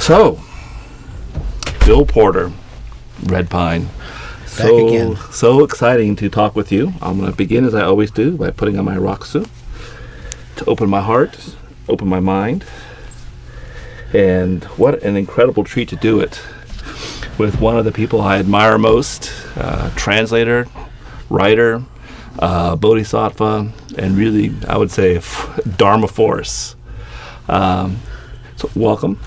So, Bill Porter, Red Pine. Back again. So exciting to talk with you. I'm going to begin, as I always do, by putting on my rock suit to open my heart, open my mind. And what an incredible treat to do it with one of the people I admire most, translator, writer, bodhisattva, and really, I would say, Dharma force. So welcome.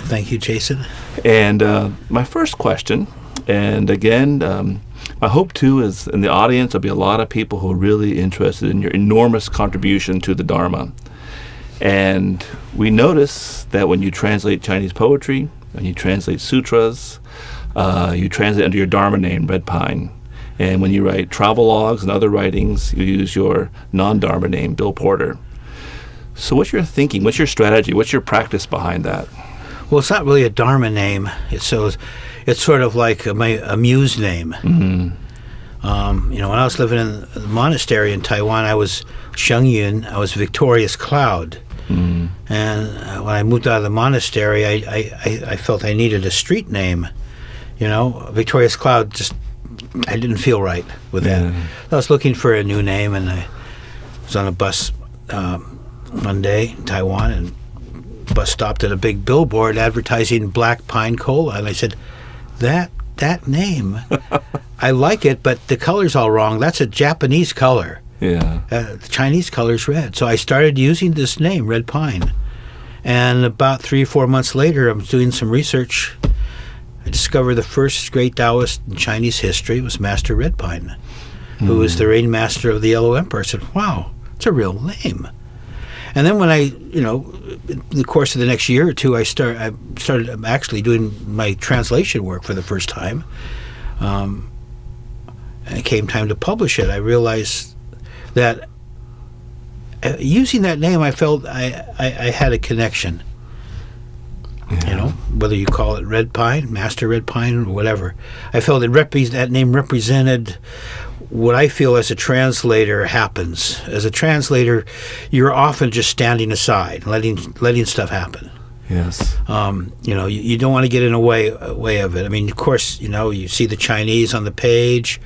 Thank you, Jason. And my first question, and again, my hope too is in the audience there'll be a lot of people who are really interested in your enormous contribution to the Dharma. And we notice that when you translate Chinese poetry, when you translate sutras, you translate under your Dharma name, Red Pine. And when you write travel logs and other writings, you use your non-Dharma name, Bill Porter. So what's your thinking? What's your strategy? What's your practice behind that? Well, it's not really a Dharma name. It's sort of like a muse name. Mm-hmm. When I was living in the monastery in Taiwan, I was Shengyun. I was Victorious Cloud. Mm-hmm. And when I moved out of the monastery, I felt I needed a street name. Victorious Cloud I didn't feel right with that. I was looking for a new name, and I was on a bus one day in Taiwan, and the bus stopped at a big billboard advertising black pine cola, and I said, that name, I like it, but the color's all wrong. That's a Japanese color. Yeah. The Chinese color's red. So I started using this name, Red Pine. And about 3 or 4 months later, I was doing some research. I discovered the first great Taoist in Chinese history was Master Red Pine, who was the reign master of the Yellow Emperor. I said, wow, it's a real name. And then when in the course of the next year or two, I started actually doing my translation work for the first time. And it came time to publish it. I realized that using that name, I felt I had a connection. Yeah. Whether you call it Red Pine, Master Red Pine, or whatever. I felt that name represented what I feel as a translator happens. As a translator, you're often just standing aside, letting stuff happen. Yes. You don't want to get in a way of it. I mean, of course, you see the Chinese on the page.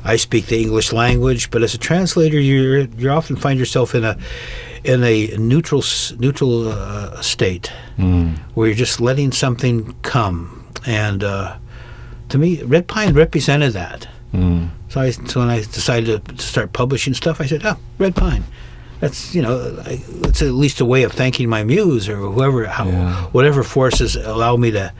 I speak the English language, but as a translator, you often find yourself in a neutral state where you're just letting something come. And to me, Red Pine represented that. So when I decided to start publishing stuff, I said, Red Pine. That's, it's at least a way of thanking my muse or whoever, whatever forces allow me to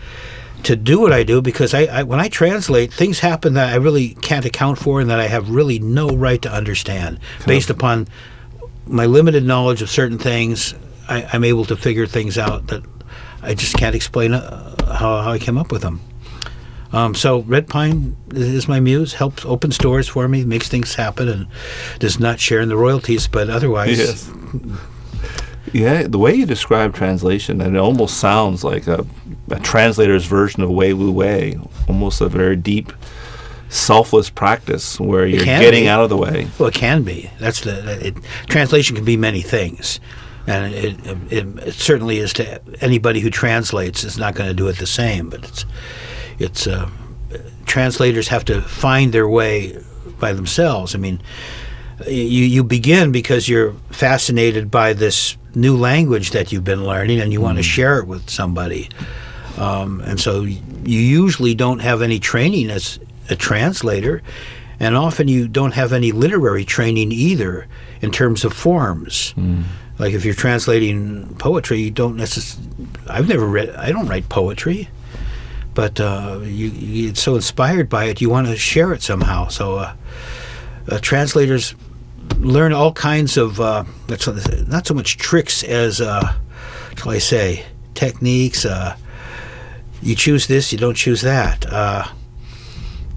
do what I do, because when I translate, things happen that I really can't account for and that I have really no right to understand. Based upon my limited knowledge of certain things, I'm able to figure things out that I just can't explain how I came up with them. So Red Pine is my muse, helps opens doors for me, makes things happen, and does not share in the royalties, but otherwise... Yes. Yeah, the way you describe translation, and it almost sounds like a translator's version of Wei Wu Wei, almost a very deep, selfless practice where you're getting out of the way. Well, it can be. Translation can be many things, and it certainly is to anybody who translates. Is not going to do it the same, but it's translators have to find their way by themselves. I mean, you begin because you're fascinated by this new language that you've been learning, and you want to share it with somebody. And so you usually don't have any training as a translator, and often you don't have any literary training either in terms of forms. Like if you're translating poetry, you don't necessarily... I don't write poetry, but you get so inspired by it, you want to share it somehow. So translators learn all kinds of, not so much tricks as, shall I say, techniques. You choose this, you don't choose that.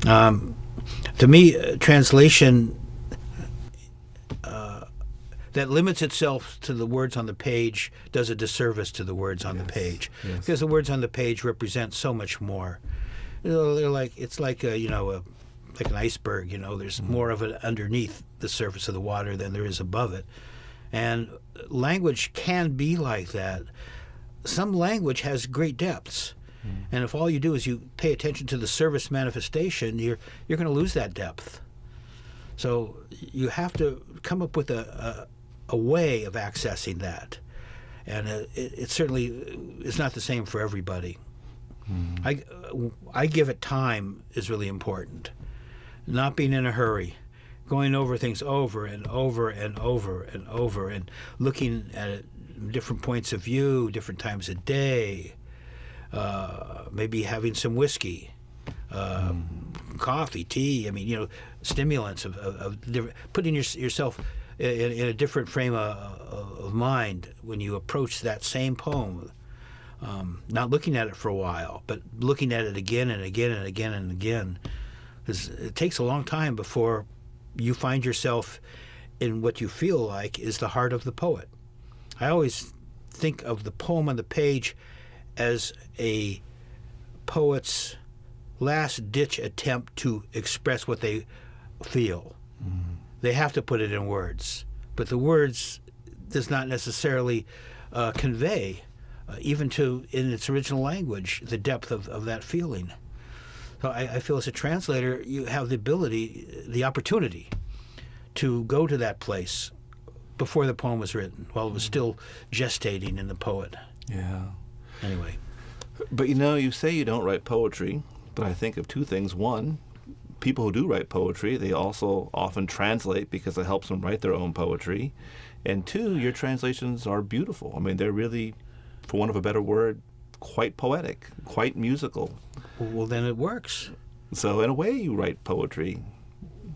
To me, translation that limits itself to the words on the page does a disservice to the words on the page, because the words on the page represent so much more. It's like an iceberg. There's more of it underneath the surface of the water than there is above it, and language can be like that. some language has great depths. And if all you do is you pay attention to the service manifestation, you're going to lose that depth. So you have to come up with a way of accessing that. And it certainly is not the same for everybody. I give it time is really important. Not being in a hurry. Going over things over and over and over and over and looking at it, different points of view, different times of day. Maybe having some whiskey, coffee, tea. I mean, stimulants of different, putting yourself in a different frame of mind when you approach that same poem. Not looking at it for a while, but looking at it again and again and again and again. Because it takes a long time before you find yourself in what you feel like is the heart of the poet. I always think of the poem on the page as a poet's last-ditch attempt to express what they feel. They have to put it in words, but the words does not necessarily convey, even in its original language, the depth of that feeling. So I feel as a translator, you have the opportunity to go to that place before the poem was written, while it was still gestating in the poet. Yeah. Anyway. But you say you don't write poetry, but I think of two things. One, people who do write poetry, they also often translate because it helps them write their own poetry. And two, your translations are beautiful. I mean, they're really, for want of a better word, quite poetic, quite musical. Well, then it works. So in a way, you write poetry.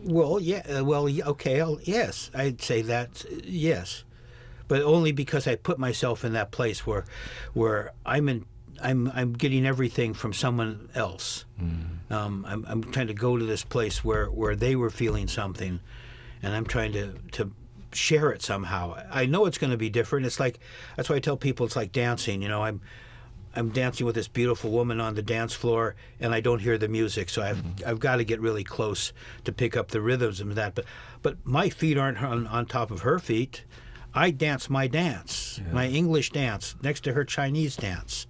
Well, yeah. Okay. Yes, I'd say that. Yes, but only because I put myself in that place where I'm getting everything from someone else. I'm trying to go to this place where they were feeling something, and I'm trying to share it somehow. I know it's going to be different. It's like, that's why I tell people it's like dancing. I'm dancing with this beautiful woman on the dance floor, and I don't hear the music, so I've got to get really close to pick up the rhythms of that. But my feet aren't on top of her feet. I dance my dance, my English dance, next to her Chinese dance.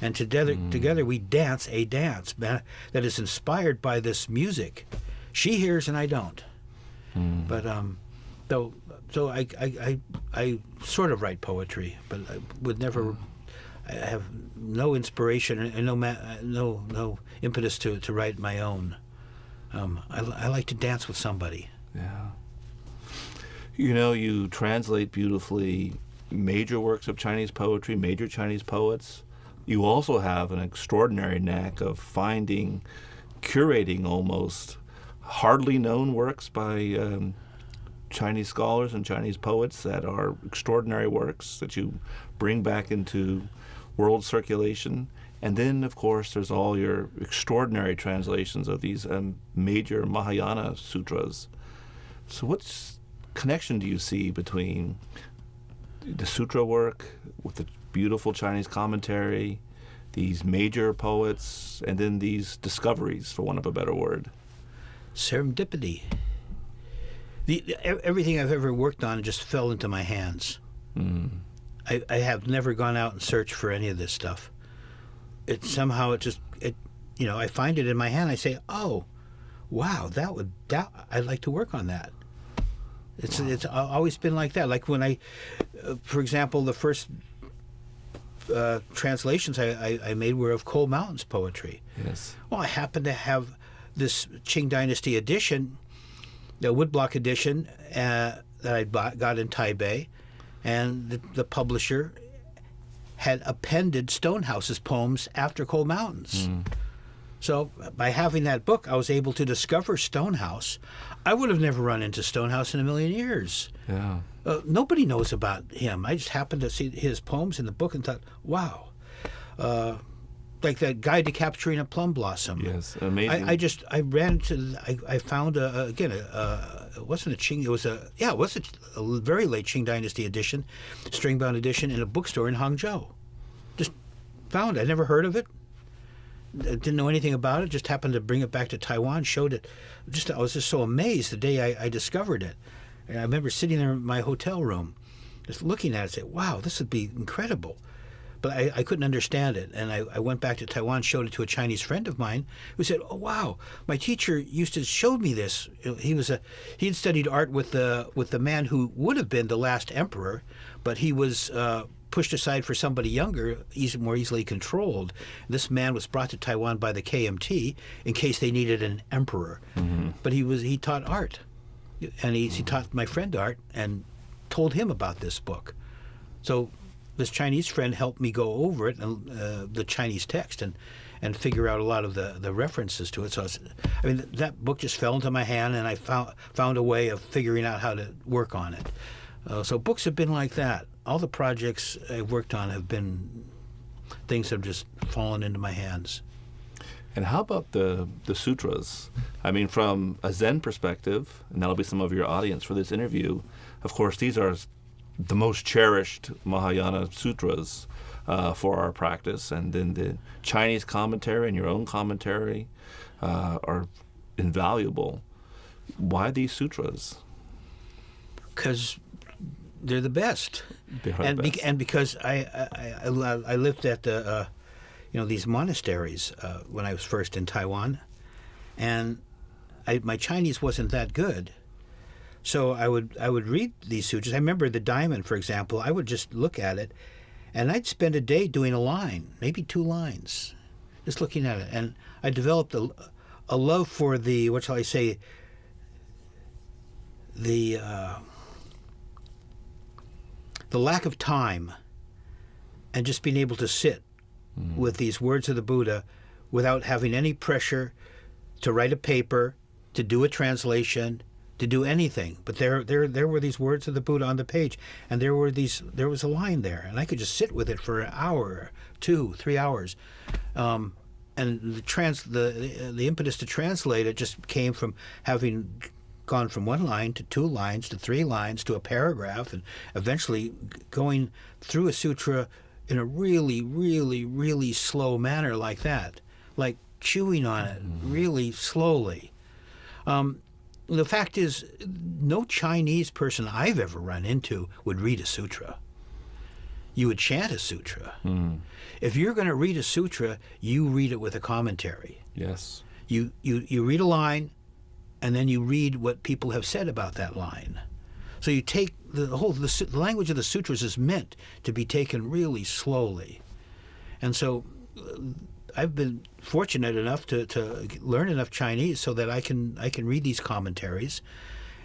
And together we dance a dance that is inspired by this music. She hears and I don't. But so I sort of write poetry, but I would never. I have no inspiration and no impetus to write my own. I like to dance with somebody. Yeah. You translate beautifully major works of Chinese poetry, major Chinese poets. You also have an extraordinary knack of curating almost hardly known works by Chinese scholars and Chinese poets that are extraordinary works that you bring back into world circulation. And then, of course, there's all your extraordinary translations of these major Mahayana sutras. So what connection do you see between the sutra work with the beautiful Chinese commentary, these major poets, and then these discoveries, for want of a better word? Serendipity. Everything I've ever worked on just fell into my hands. I have never gone out and searched for any of this stuff. I find it in my hand. I say, oh, wow, I'd like to work on that. It's always been like that. Like when for example, the first translations I made were of Cold Mountains poetry. Yes. Well, I happen to have this Qing Dynasty edition, the woodblock edition that I got in Taipei, and the publisher had appended Stonehouse's poems after Cold Mountains. So by having that book, I was able to discover Stonehouse. I would have never run into Stonehouse in a million years. Yeah. Nobody knows about him. I just happened to see his poems in the book and thought, wow. Like that Guide to Capturing a Plum Blossom. Yes, amazing. I ran into, I found, it wasn't a Qing, it was a very late Qing Dynasty edition, string-bound edition in a bookstore in Hangzhou. Just found it. I never heard of it. Didn't know anything about it. Just happened to bring it back to Taiwan. Showed it. I was just so amazed the day I discovered it. And I remember sitting there in my hotel room, just looking at it, and say, "Wow, this would be incredible." but I couldn't understand it. And I went back to Taiwan, showed it to a Chinese friend of mine who said, "Oh wow, my teacher used to show me this. He had studied art with the man who would have been the last emperor, but he was pushed aside for somebody younger, more easily controlled. This man was brought to Taiwan by the KMT in case they needed an emperor. But he taught art, and he taught my friend art and told him about this book. So this Chinese friend helped me go over it, and the Chinese text, and figure out a lot of the references to it. So that book just fell into my hand, and I found a way of figuring out how to work on it. So books have been like that. All the projects I've worked on have been things that have just fallen into my hands. And how about the sutras? I mean, from a Zen perspective, and that'll be some of your audience for this interview, of course, these are the most cherished Mahayana sutras for our practice. And then the Chinese commentary and your own commentary are invaluable. Why these sutras? Because they're the best. And because I lived at the these monasteries when I was first in Taiwan, and my Chinese wasn't that good, so I would read these sutras. I remember the diamond, for example. I would just look at it, and I'd spend a day doing a line, maybe 2 lines, just looking at it, and I developed a love for the, what shall I say, the lack of time, and just being able to sit with these words of the Buddha without having any pressure to write a paper, to do a translation, to do anything. But there were these words of the Buddha on the page, and there was a line there, and I could just sit with it for an hour, 2, 3 hours. And the impetus to translate it just came from having gone from 1 line to 2 lines to 3 lines to a paragraph, and eventually going through a sutra in a really, really, really slow manner like that, like chewing on it really slowly. The fact is, no Chinese person I've ever run into would read a sutra. You would chant a sutra. If you're going to read a sutra, you read it with a commentary. Yes. You read a line, and then you read what people have said about that line. So you take the language of the sutras is meant to be taken really slowly. And so I've been fortunate enough to learn enough Chinese so that I can read these commentaries,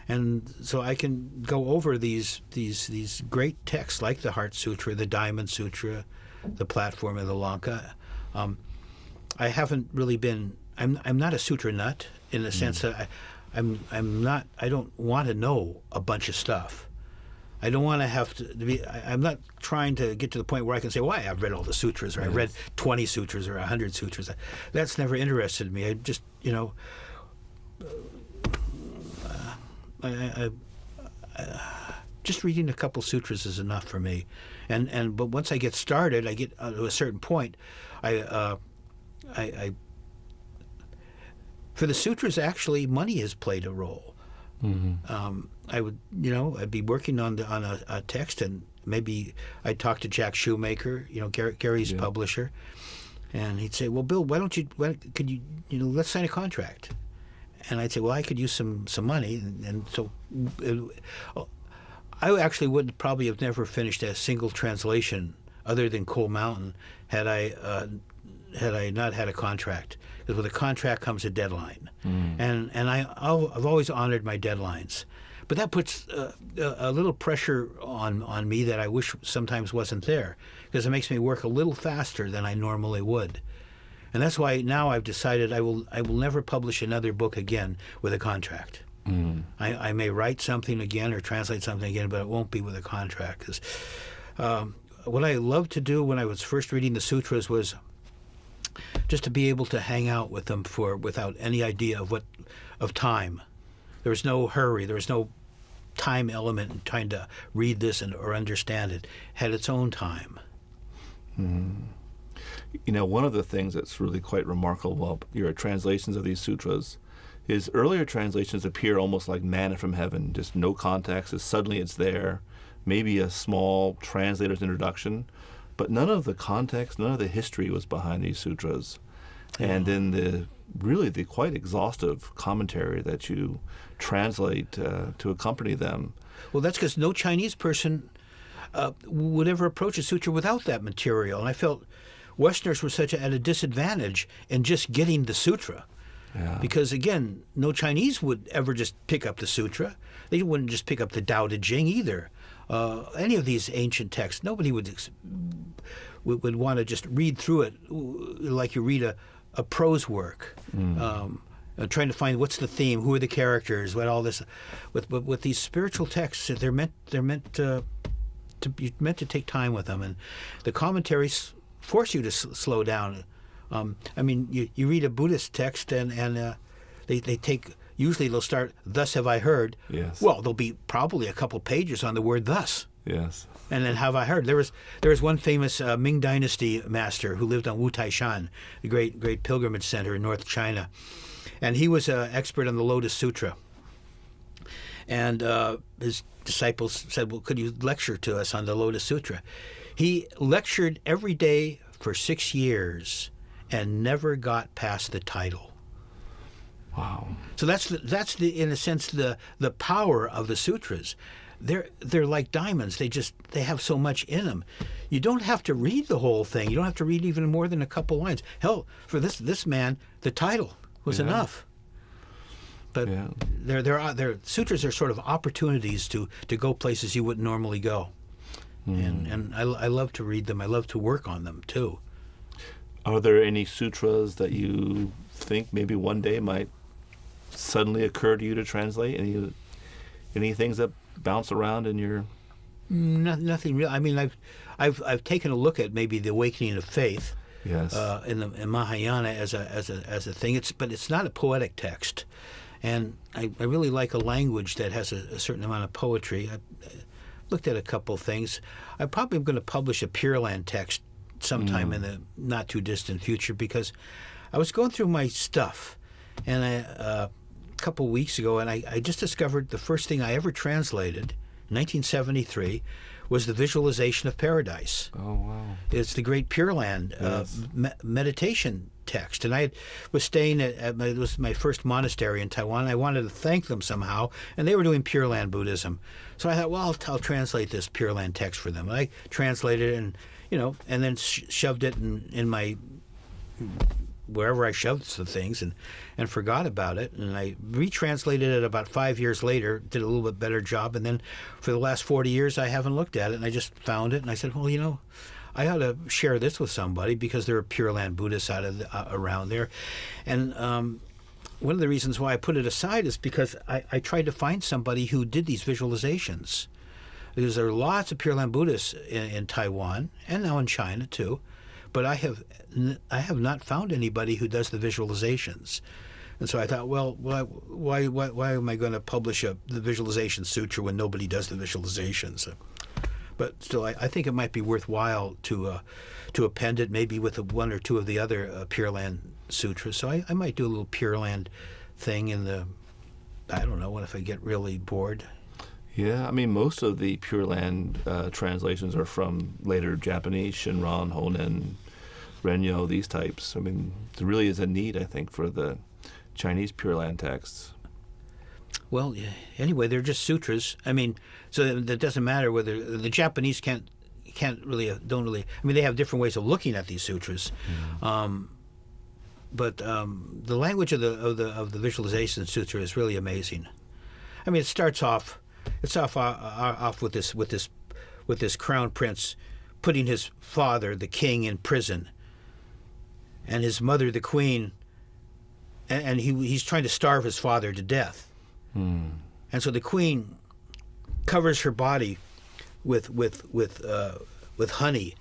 and so I can go over these great texts like the Heart Sutra, the Diamond Sutra, the Platform of the Lanka. I haven't really been. I'm not a sutra nut in the sense that I'm not. I don't want to know a bunch of stuff. I don't want to have to be. I'm not trying to get to the point where I can say, "Well, I've read all the sutras," or "I read 20 sutras or 100 sutras." That's never interested me. I just, just reading a couple sutras is enough for me. But once I get started, I get to a certain point. For the sutras, actually, money has played a role. I'd be working on a text, and maybe I'd talk to Jack Shoemaker, Gary's publisher, and he'd say, "Well, Bill, could you, let's sign a contract." And I'd say, "Well, I could use some money," and so I actually would probably have never finished a single translation other than Coal Mountain had I not had a contract. Because with a contract comes a deadline, and I've always honored my deadlines. But that puts a little pressure on me that I wish sometimes wasn't there, because it makes me work a little faster than I normally would. And that's why now I've decided I will never publish another book again with a contract. I may write something again or translate something again, but it won't be with a contract. 'Cause, what I loved to do when I was first reading the sutras was just to be able to hang out with them without any idea of time. There was no hurry. There was no time element in trying to read this or understand it. It had its own time. One of the things that's really quite remarkable about your translations of these sutras is earlier translations appear almost like manna from heaven, just no context, suddenly it's there, maybe a small translator's introduction. but none of the context, none of the history was behind these sutras. And then the quite exhaustive commentary that you translate to accompany them. Well, that's because no Chinese person would ever approach a sutra without that material. And I felt Westerners were at a disadvantage in just getting the sutra. Yeah. Because, again, no Chinese would ever just pick up the sutra. They wouldn't just pick up the Tao Te Ching either. Any of these ancient texts, nobody would want to just read through it like you read a prose work, trying to find what's the theme, who are the characters, what all this. With these spiritual texts, you're meant to take time with them, and the commentaries force you to slow down. You read a Buddhist text, and they take. Usually they'll start, "Thus have I heard." Yes. Well, there'll be probably a couple pages on the word "thus." Yes. And then have I heard? There was one famous Ming Dynasty master who lived on Wu Taishan, the great pilgrimage center in North China, and he was an expert on the Lotus Sutra. And his disciples said, "Well, could you lecture to us on the Lotus Sutra?" He lectured every day for 6 years and never got past the title. Wow. So that's in a sense the power of the sutras. They're like diamonds. They have so much in them. You don't have to read the whole thing. You don't have to read even more than a couple lines. Hell, for this man, the title was enough. But their sutras are sort of opportunities to go places you wouldn't normally go. And I love to read them. I love to work on them too. Are there any sutras that you think maybe one day might suddenly occur to you to translate? Any things that bounce around in your? Nothing real. I mean, I've taken a look at maybe the awakening of faith. Yes. In Mahayana as a thing. But it's not a poetic text, and I really like a language that has a certain amount of poetry. I looked at a couple things. I probably am going to publish a Pure Land text sometime in the not too distant future, because I was going through my stuff, and a couple weeks ago, and I just discovered the first thing I ever translated, 1973, was the Visualization of Paradise. Oh, wow. It's the great Pure Land meditation text. And I was staying it was my first monastery in Taiwan. I wanted to thank them somehow, and they were doing Pure Land Buddhism. So I thought, well, I'll translate this Pure Land text for them. And I translated it, and and then shoved it in my wherever I shoved the things, and forgot about it. And I retranslated it about 5 years later, did a little bit better job, and then for the last 40 years I haven't looked at it, and I just found it, and I said, well, I ought to share this with somebody, because there are Pure Land Buddhists around there. And one of the reasons why I put it aside is because I tried to find somebody who did these visualizations, because there are lots of Pure Land Buddhists in Taiwan, and now in China too. But I have not found anybody who does the visualizations, and so I thought, well, why am I going to publish the Visualization Sutra when nobody does the visualizations? But still, I think it might be worthwhile to append it, maybe with one or two of the other Pure Land sutras. So I might do a little Pure Land thing I don't know, what if I get really bored. Yeah, I mean, most of the Pure Land translations are from later Japanese, Shinran, Honen, Renyo, these types. I mean, there really is a need, I think, for the Chinese Pure Land texts. Well, anyway, they're just sutras. I mean, so that doesn't matter whether the Japanese don't really. I mean, they have different ways of looking at these sutras. But the language of the Visualization Sutra is really amazing. I mean, it starts off. It's off with this crown prince putting his father, the king, in prison, and his mother, the queen, and he's trying to starve his father to death. And so the queen covers her body with honey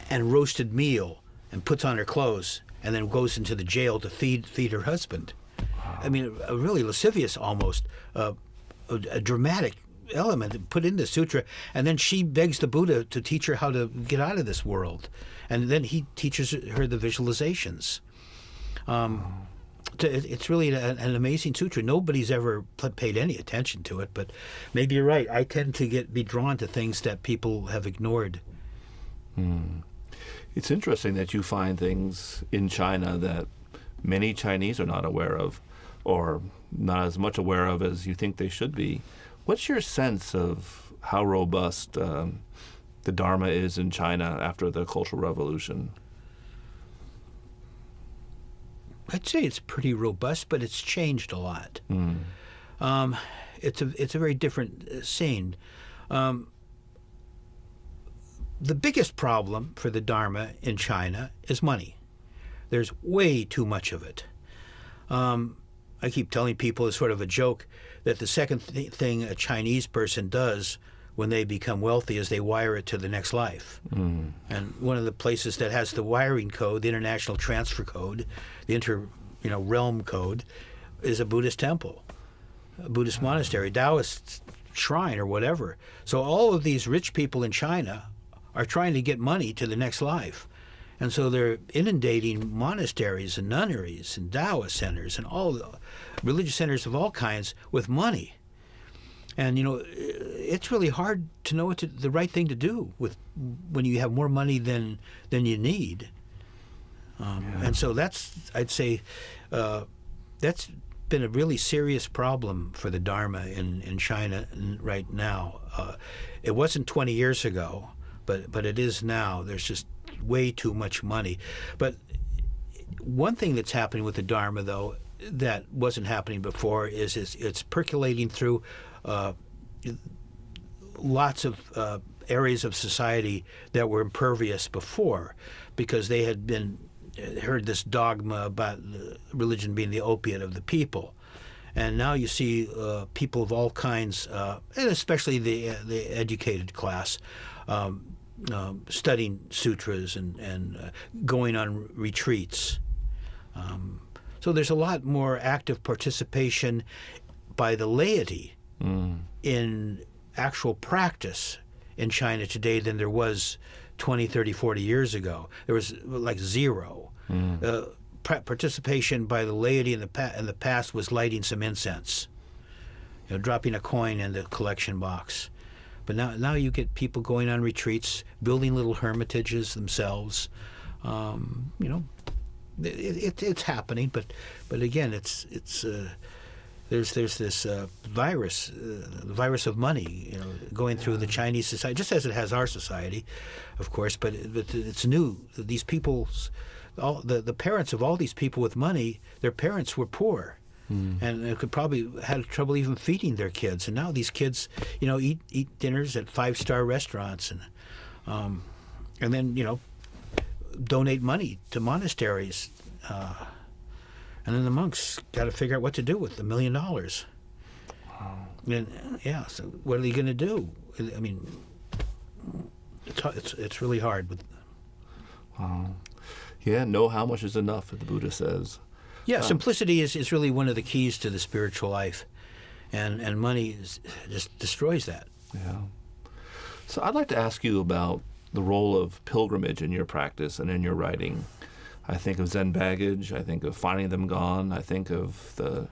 and roasted meal, and puts on her clothes, and then goes into the jail to feed her husband. Wow. I mean, a really lascivious, almost a dramatic element put in the sutra, and then she begs the Buddha to teach her how to get out of this world, and then he teaches her the visualizations. It's really an amazing sutra. Nobody's ever paid any attention to it, but maybe you're right. I tend to be drawn to things that people have ignored. It's interesting that you find things in China that many Chinese are not aware of, or not as much aware of as you think they should be. What's your sense of how robust the Dharma is in China after the Cultural Revolution? I'd say it's pretty robust, but it's changed a lot. It's a very different scene. The biggest problem for the Dharma in China is money. There's way too much of it. I keep telling people as sort of a joke that the second thing a Chinese person does when they become wealthy is they wire it to the next life. And one of the places that has the wiring code, the international transfer code, the realm code, is a Buddhist temple, a Buddhist monastery, Taoist shrine or whatever. So all of these rich people in China are trying to get money to the next life. And so they're inundating monasteries and nunneries and Taoist centers and all the religious centers of all kinds with money. And, it's really hard to know the right thing to do when you have more money than you need. And so I'd say that's been a really serious problem for the Dharma in China right now. It wasn't 20 years ago, but it is now. There's just way too much money. But one thing that's happening with the Dharma, though, that wasn't happening before is it's percolating through lots of areas of society that were impervious before, because they had heard this dogma about religion being the opiate of the people. And now you see people of all kinds, and especially the educated class, studying sutras and going on retreats. So there's a lot more active participation by the laity in actual practice in China today than there was 20, 30, 40 years ago. There was like zero. Participation by the laity in the past was lighting some incense, dropping a coin in the collection box. But now you get people going on retreats, building little hermitages themselves. It's happening, but again, there's this virus, the virus of money, going through the Chinese society, just as it has our society, of course. But it's new. These people's, the parents of all these people with money, their parents were poor. And they could probably had trouble even feeding their kids. And now these kids, eat dinners at 5-star restaurants, and then donate money to monasteries. And then the monks got to figure out what to do with the $1 million. Wow. And so what are they going to do? I mean, it's really hard. Wow. Yeah, know how much is enough, the Buddha says. Yeah, simplicity is really one of the keys to the spiritual life, and money just destroys that. Yeah. So I'd like to ask you about the role of pilgrimage in your practice and in your writing. I think of Zen baggage. I think of Finding Them Gone. I think of the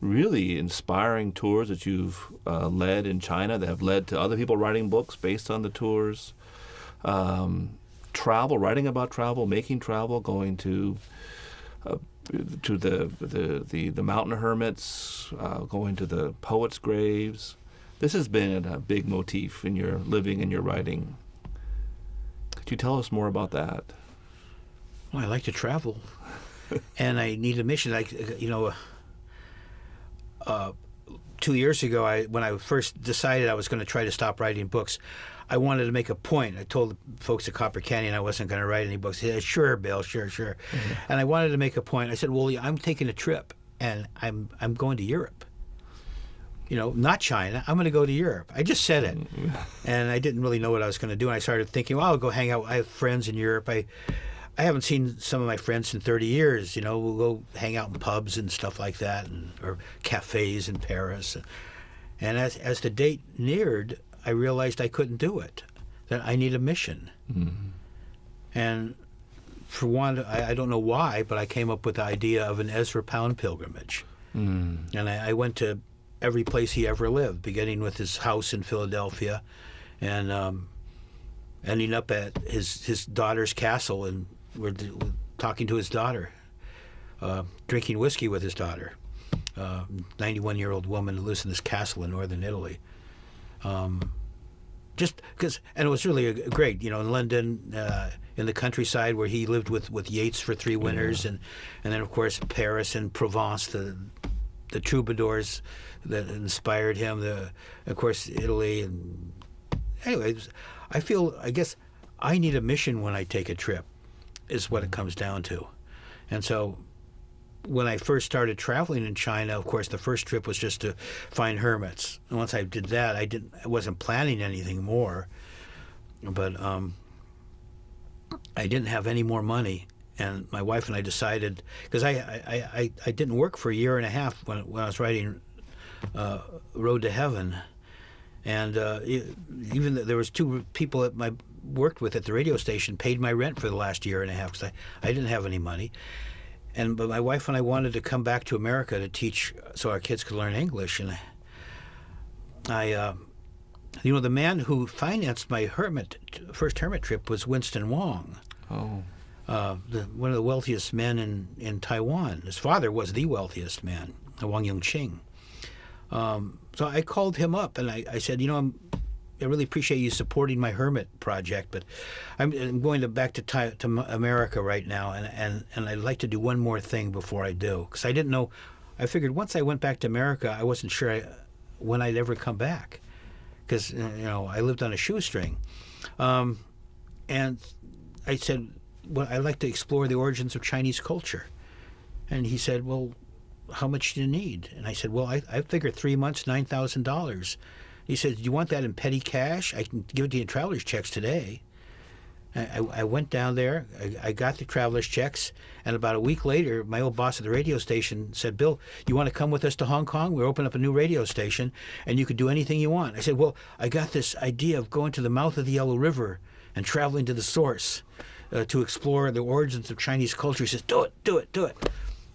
really inspiring tours that you've led in China that have led to other people writing books based on the tours. Travel, writing about travel, making travel, going to the mountain hermits, going to the poets' graves. This has been a big motif in your living and your writing. Could you tell us more about that? Well, I like to travel, and I need a mission. 2 years ago, when I first decided I was going to try to stop writing books, I wanted to make a point. I told the folks at Copper Canyon I wasn't going to write any books. They said, "Sure, Bill, sure." Mm-hmm. And I wanted to make a point. I said, "Well, I'm taking a trip, and I'm going to Europe. Not China. I'm going to go to Europe." I just said it, and I didn't really know what I was going to do. And I started thinking, well, I'll go hang out. I have friends in Europe. I haven't seen some of my friends in 30 years. We'll go hang out in pubs and stuff like that, or cafes in Paris. And as the date neared, I realized I couldn't do it, that I need a mission. Mm-hmm. And for one, I don't know why, but I came up with the idea of an Ezra Pound pilgrimage. Mm. And I went to every place he ever lived, beginning with his house in Philadelphia, and ending up at his daughter's castle, and we're talking to his daughter, drinking whiskey with his daughter, 91-year-old woman who lives in this castle in northern Italy. Just because, and it was really great, in London, in the countryside where he lived with Yeats for 3 winters, and then of course Paris and Provence, the troubadours that inspired him, of course Italy, and anyways, I guess I need a mission when I take a trip, is what it comes down to. And so when I first started traveling in China, of course, the first trip was just to find hermits. And once I did that, I wasn't planning anything more. But I didn't have any more money, and my wife and I decided, because I didn't work for a year and a half when I was writing Road to Heaven, and even there was 2 people that I worked with at the radio station paid my rent for the last year and a half because I didn't have any money. But my wife and I wanted to come back to America to teach so our kids could learn English. And the man who financed my first hermit trip was Winston Wong. Oh. One of the wealthiest men in Taiwan. His father was the wealthiest man, Wang Yongqing. So I called him up and I said, I really appreciate you supporting my hermit project, but I'm going back to America right now, and I'd like to do one more thing before I do, because I didn't know. I figured once I went back to America, I wasn't sure when I'd ever come back, because I lived on a shoestring, and I said, well, I'd like to explore the origins of Chinese culture, and he said, well, how much do you need? And I said, well, I figured 3 months, $9,000. He said, do you want that in petty cash? I can give it to you in traveler's checks today. I went down there. I got the traveler's checks. And about a week later, my old boss at the radio station said, Bill, you want to come with us to Hong Kong? We're opening up a new radio station, and you could do anything you want. I said, well, I got this idea of going to the mouth of the Yellow River and traveling to the source to explore the origins of Chinese culture. He says, do it, do it, do it.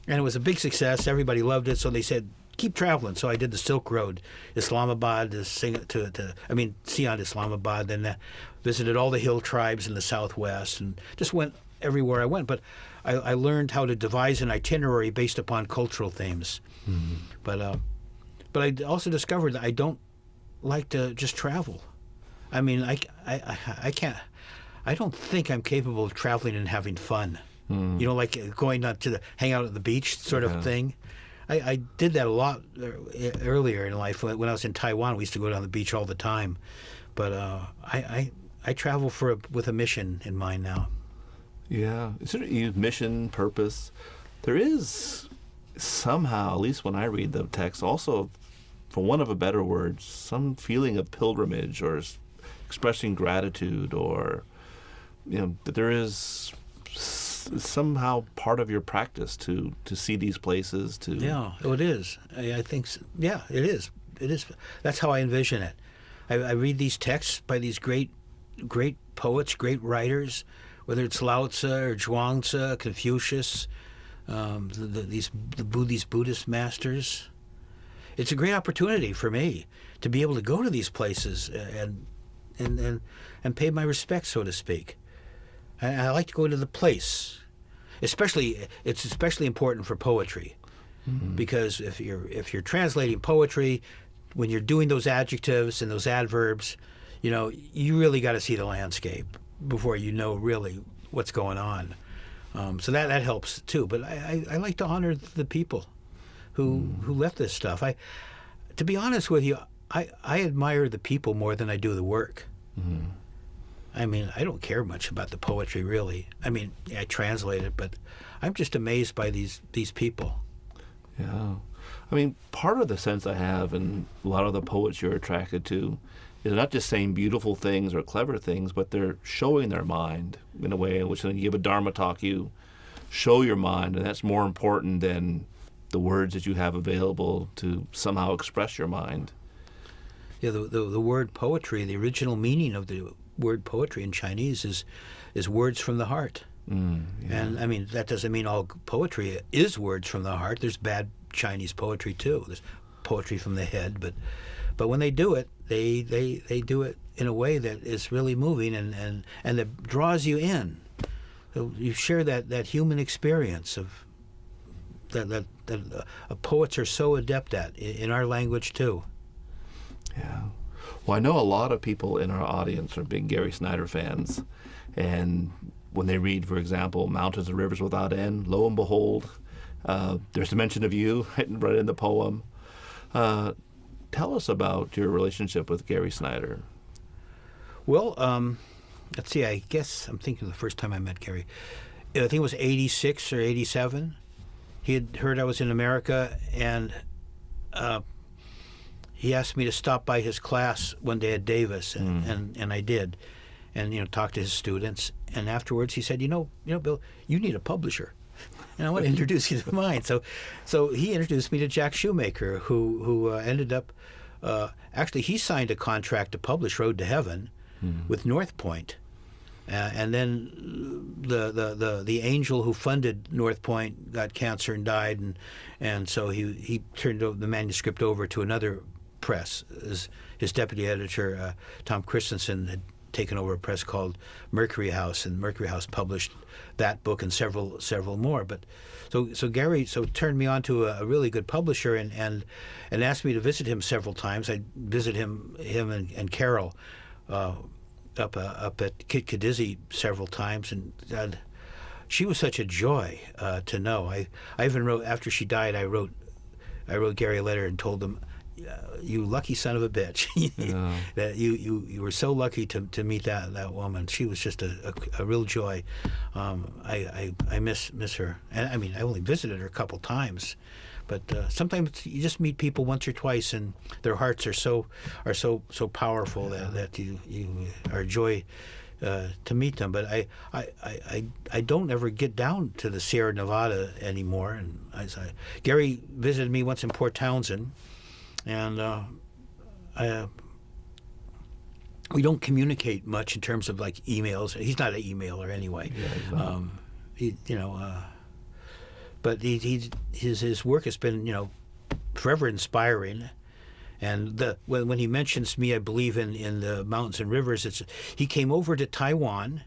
And it was a big success. Everybody loved it. So they said, keep traveling. So I did the Silk Road, Islamabad to Sion, Islamabad, then visited all the hill tribes in the southwest, and just went everywhere I went. But I learned how to devise an itinerary based upon cultural themes. Mm-hmm. But I also discovered that I don't like to just travel. I mean, I can't. I don't think I'm capable of traveling and having fun. Mm. Like going out to hang out at the beach sort of thing. I did that a lot earlier in life. When I was in Taiwan, we used to go down the beach all the time. But I travel with a mission in mind now. Yeah, mission, purpose. There is somehow, at least when I read the text, also, for want of a better word, some feeling of pilgrimage or expressing gratitude, or that there is somehow part of your practice to see these places. It is. I think so. Yeah, it is. That's how I envision it. I read these texts by these great poets, great writers, whether it's Lao Tzu or Zhuangzi, Confucius, these Buddhist masters. It's a great opportunity for me to be able to go to these places and pay my respects, so to speak. I like to go to the place. It's especially important for poetry, because if you're translating poetry, when you're doing those adjectives and those adverbs, you really got to see the landscape before you know really what's going on. So that helps too. But I like to honor the people who left this stuff. To be honest with you, I admire the people more than I do the work. Mm-hmm. I mean, I don't care much about the poetry, really. I mean, I translate it, but I'm just amazed by these people. Yeah. I mean, part of the sense I have in a lot of the poets you're attracted to is not just saying beautiful things or clever things, but they're showing their mind in a way in which when you give a Dharma talk, you show your mind, and that's more important than the words that you have available to somehow express your mind. Yeah, the word poetry, the original meaning of the word poetry in Chinese is words from the heart. And I mean, that doesn't mean all poetry is words from the heart. There's bad Chinese poetry too. There's poetry from the head, but when they do it, they do it in a way that is really moving and that draws you in. So you share that human experience of that poets are so adept at in our language too. Yeah. Well, I know a lot of people in our audience are big Gary Snyder fans, and when they read, for example, Mountains and Rivers Without End, lo and behold, there's a mention of you right in the poem. Tell us about your relationship with Gary Snyder. Well, let's see, I guess I'm thinking of the first time I met Gary. I think it was 86 or 87. He had heard I was in America, and he asked me to stop by his class one day at Davis, and I did, and talked to his students. And afterwards, he said, "You know, Bill, you need a publisher, and I want to introduce you to mine." So he introduced me to Jack Shoemaker, who ended up actually he signed a contract to publish Road to Heaven with North Point. And then the angel who funded North Point got cancer and died, and so he turned the manuscript over to another press. His deputy editor, Tom Christensen, had taken over a press called Mercury House, and Mercury House published that book and several more. But so Gary turned me on to a really good publisher and asked me to visit him several times. I visit him and Carol. Up at Kit Kadizzi several times, and she was such a joy to know. I even wrote, after she died, I wrote Gary a letter and told him, "You lucky son of a bitch, that you were so lucky to meet that woman. She was just a real joy. I miss her, and I mean I only visited her a couple times." But sometimes you just meet people once or twice, and their hearts are so powerful that you are a joy to meet them. But I don't ever get down to the Sierra Nevada anymore. And Gary visited me once in Port Townsend, and we don't communicate much in terms of like emails. He's not an emailer anyway. Yeah, but his work has been, forever inspiring. And when he mentions me, I believe in the Mountains and Rivers, he came over to Taiwan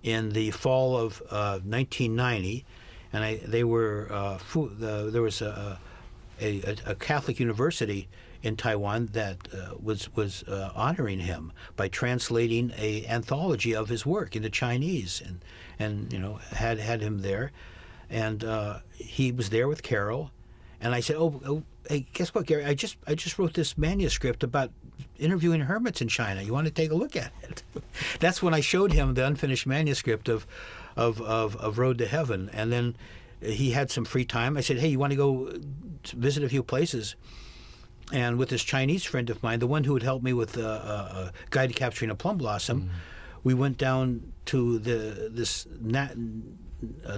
in the fall of 1990, and there was a Catholic university in Taiwan that was honoring him by translating an anthology of his work into Chinese, and had him there. And he was there with Carol, and I said, "Oh, hey, guess what, Gary? I just wrote this manuscript about interviewing hermits in China. You want to take a look at it?" That's when I showed him the unfinished manuscript of Road to Heaven, and then he had some free time. I said, "Hey, you want to go visit a few places?" And with this Chinese friend of mine, the one who had helped me with a Guide to Capturing a Plum Blossom, we went down to this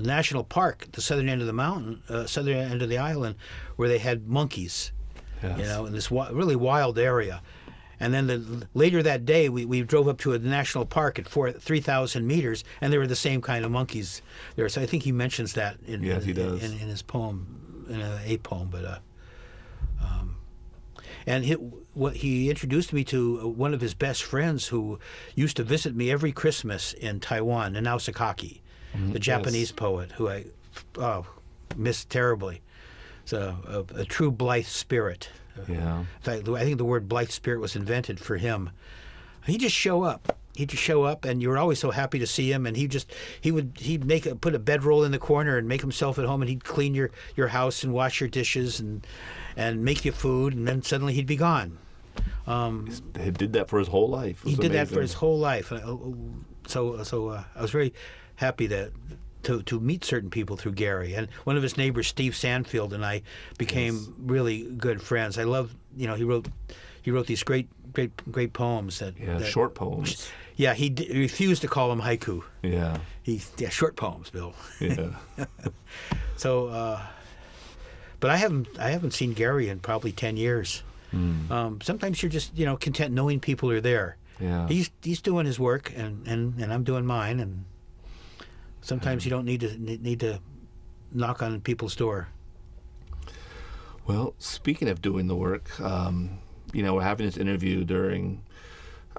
national park, the southern end of the mountain, southern end of the island, where they had monkeys, in this really wild area. And then later that day, we drove up to a national park at 3,000 meters, and there were the same kind of monkeys there. So I think he mentions that in his poem, in a poem. But and he introduced me to one of his best friends who used to visit me every Christmas in Taiwan, Nanao Sakaki, the Japanese poet who I miss terribly. So a true blithe spirit. Yeah. In fact, I think the word blithe spirit was invented for him. He'd just show up. And you were always so happy to see him. And he'd put a bedroll in the corner and make himself at home, and he'd clean your house and wash your dishes and make you food. And then suddenly he'd be gone. He did that for his whole life. He did that for his whole life. So I was very happy to meet certain people through Gary. And one of his neighbors, Steve Sandfield, and I became really good friends. I love, he wrote these great poems that short poems. Yeah, he refused to call them haiku. Yeah. Short poems, Bill. Yeah. So, but I haven't seen Gary in probably 10 years. Sometimes you're just content knowing people are there. Yeah. He's doing his work, and I'm doing mine, and sometimes you don't need to knock on people's door. Well, speaking of doing the work, we're having this interview during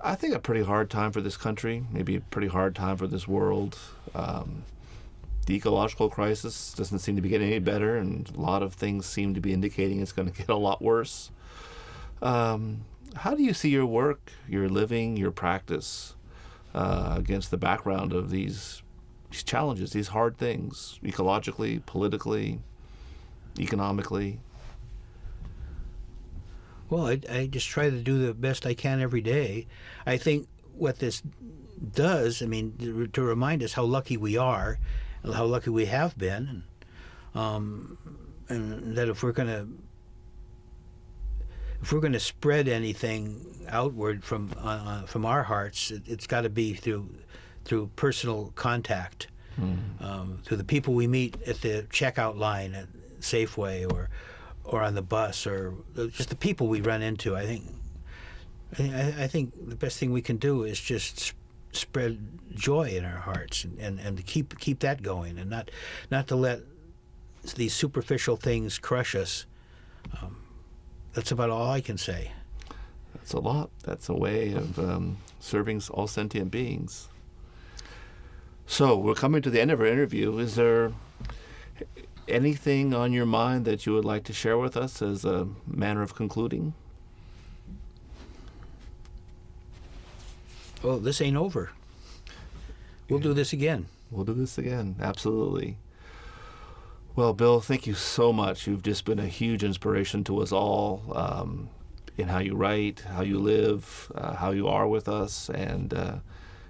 I think a pretty hard time for this country, maybe a pretty hard time for this world. The ecological crisis doesn't seem to be getting any better, and a lot of things seem to be indicating it's going to get a lot worse. How do you see your work, your living, your practice against the background of these challenges, these hard things, ecologically, politically, economically? Well, I just try to do the best I can every day. I think what this does, I mean, to remind us how lucky we are, how lucky we have been, and that if we're going to spread anything outward from our hearts, it's got to be through personal contact, through the people we meet at the checkout line at Safeway or on the bus, or just the people we run into. I think the best thing we can do is just spread joy in our hearts and to keep that going, and not to let these superficial things crush us. That's about all I can say. That's a lot. That's a way of serving all sentient beings. So we're coming to the end of our interview. Is there anything on your mind that you would like to share with us as a manner of concluding? Well, this ain't over. We'll do this again. We'll do this again, absolutely. Well, Bill, thank you so much. You've just been a huge inspiration to us all in how you write, how you live, how you are with us, and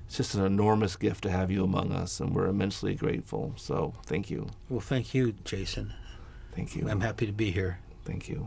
it's just an enormous gift to have you among us, and we're immensely grateful. So thank you. Well, thank you, Jason. Thank you. I'm happy to be here. Thank you.